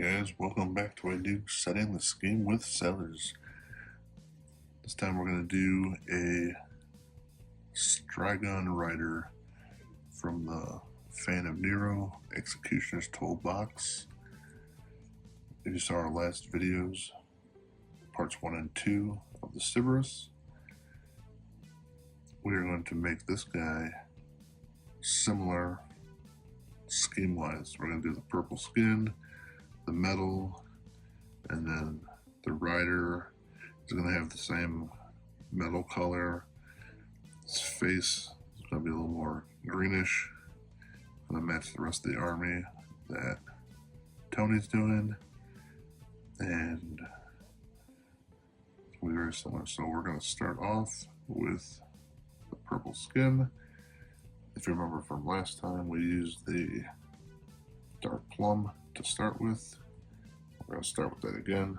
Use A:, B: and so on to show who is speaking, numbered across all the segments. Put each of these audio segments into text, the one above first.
A: guys, welcome back to a new setting, this game with sailors. This time we're going to do a Strygon Rider from the Fan of Nero Executioner's Toolbox. If you saw our last videos, parts 1 and 2 of the Cerberus, we are going to make this guy similar scheme-wise. We're going to do the purple skin, the metal, and then the rider is going to have the same metal color. His face is going to be a little more greenish, going to match the rest of the army that Tony's doing, and it's going to be very similar. So we're going to start off with the purple skin. If you remember from last time, we used the dark plum to start with. We're going to start with that again.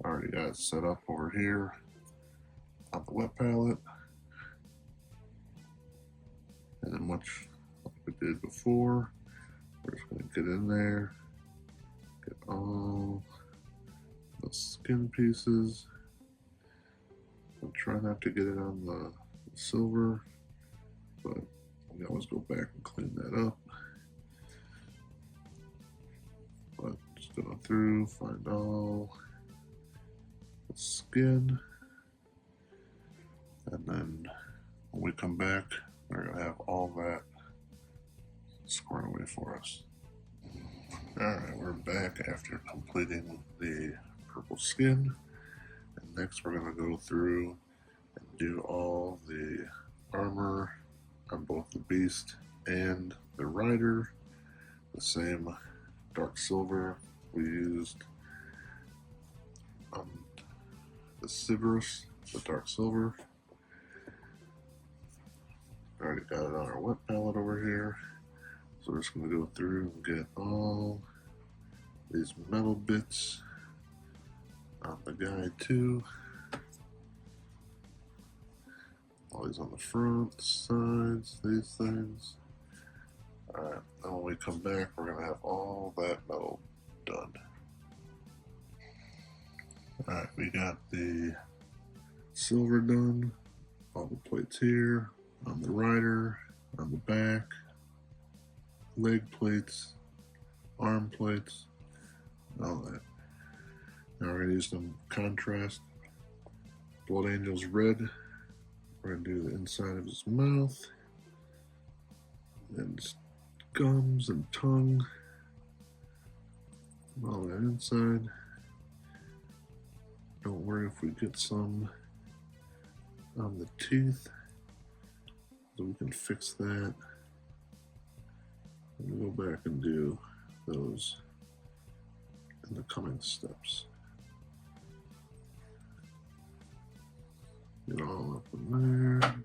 A: I already got it set up over here on the wet palette. And then much like we did before, we're just going to get in there, get all the skin pieces. I'll try not to get it on the silver, but we can always go back and clean that up. But just going through, find all the skin, and then when we come back, we're going to have all that squared away for us. Alright, we're back after completing the purple skin, and next we're going to go through and do all the armor on both the beast and the rider, the same dark silver we used on the Cerberus, the dark silver. Already got it on our wet palette over here, so we're just going to go through and get all these metal bits on the guy too. All these on the front, sides, these things. Alright, then when we come back, we're going to have all that metal done. Alright, we got the silver done, all the plates here, on the rider, on the back, leg plates, arm plates, all that. Now we're going to use some contrast. Blood Angel's red. We're going to do the inside of his mouth, and his gums and tongue, and all that inside. Don't worry if we get some on the teeth, so we can fix that. We'll go back and do those in the coming steps. Get all up in there.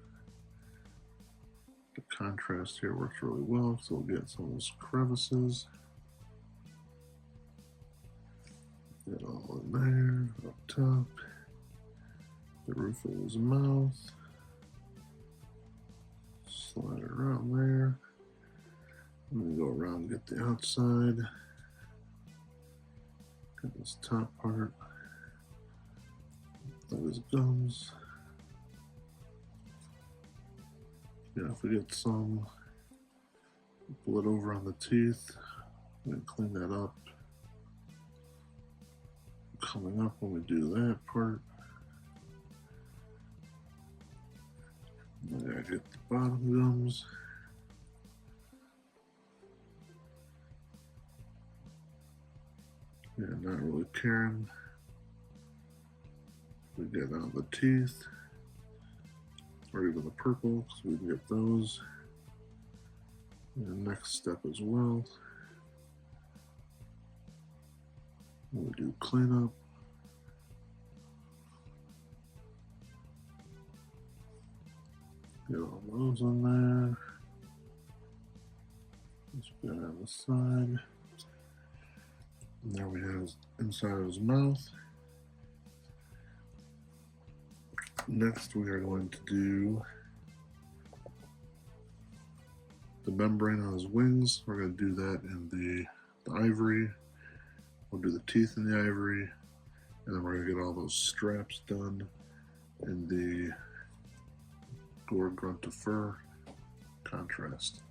A: The contrast here works really well, so we'll get some of those crevices. Get all in there, up top. The roof of his mouth. Slide it around there. I'm going to go around and get the outside. Get this top part of his gums. Yeah, if we get some blood over on the teeth, we can clean that up. Coming up when we do that part. I gotta get the bottom gums. Yeah, not really caring. We get out the teeth, or even the purple, so we can get those in the next step as well. We'll do cleanup. Get all those on there. Let's get on the side. And there we have his inside of his mouth. Next, we are going to do the membrane on his wings. We're going to do that in the ivory We'll do the teeth in the ivory, and then we're going to get all those straps done in the gore grunt to fur contrast.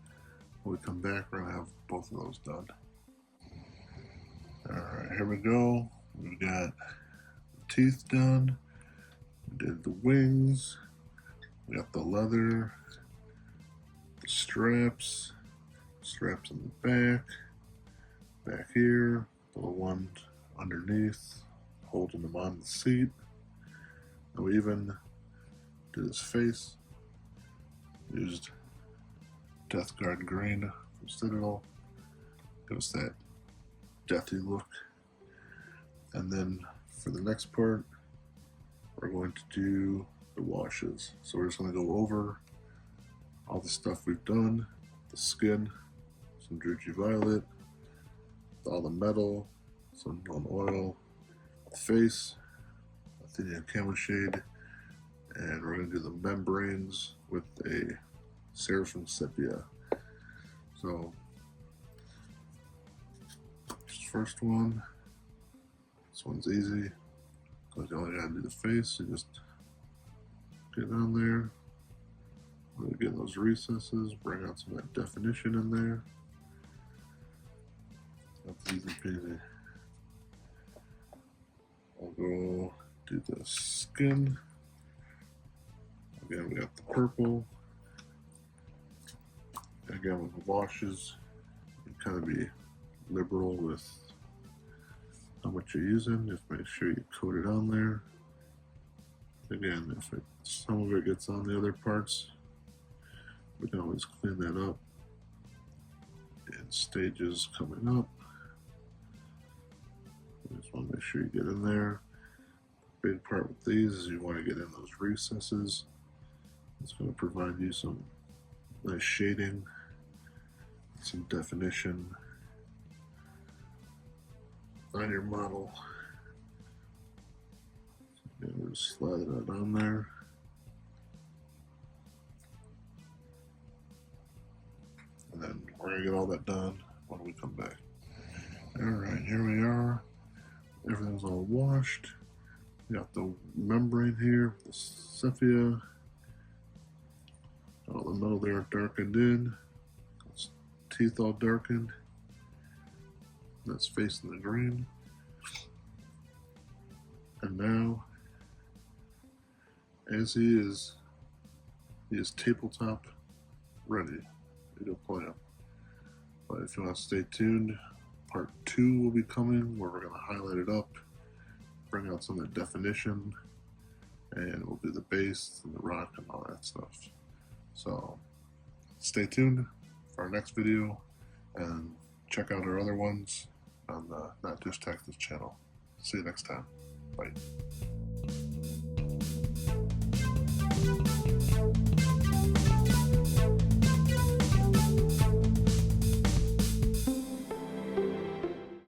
A: When we come back, we're going to have both of those done. Alright, here we go. We've got the teeth done. We did the wings. We got the leather, the straps in the back here, the one underneath, holding them on the seat. And we even did his face. Used Death Guard green from Citadel. Gives that deathy look. And then for the next part, we're going to do the washes. So we're just going to go over all the stuff we've done. The skin, some Drugy Violet, all the metal, some on oil, the face, Athenian Camel Shade, and we're going to do the membranes with a Seraphim Sepia. So, first one, this one's easy, because you only got to do the face. You just get on there, really get in those recesses, bring out some of that definition in there. That's easy peasy. I'll go do the skin. Again, we got the purple. Again, with the washes, you kind of be liberal with how much you're using. Just make sure you coat it on there. Again, if some of it gets on the other parts, we can always clean that up in stages coming up. You just want to make sure you get in there. The big part with these is you want to get in those recesses. It's going to provide you some nice shading, some definition on your model. And we'll just slide that on there. And then we're going to get all that done when we come back. Alright, here we are. Everything's all washed. We got the membrane here, the sepia. All the metal there darkened in. Those teeth all darkened. That's facing the green. And now, as he is tabletop ready to play him. But if you want to stay tuned, part 2 will be coming where we're going to highlight it up, bring out some of the definition, and we'll do the base and the rock and all that stuff. So stay tuned for our next video and check out our other ones on the Not Just Texas channel. See you next time. Bye.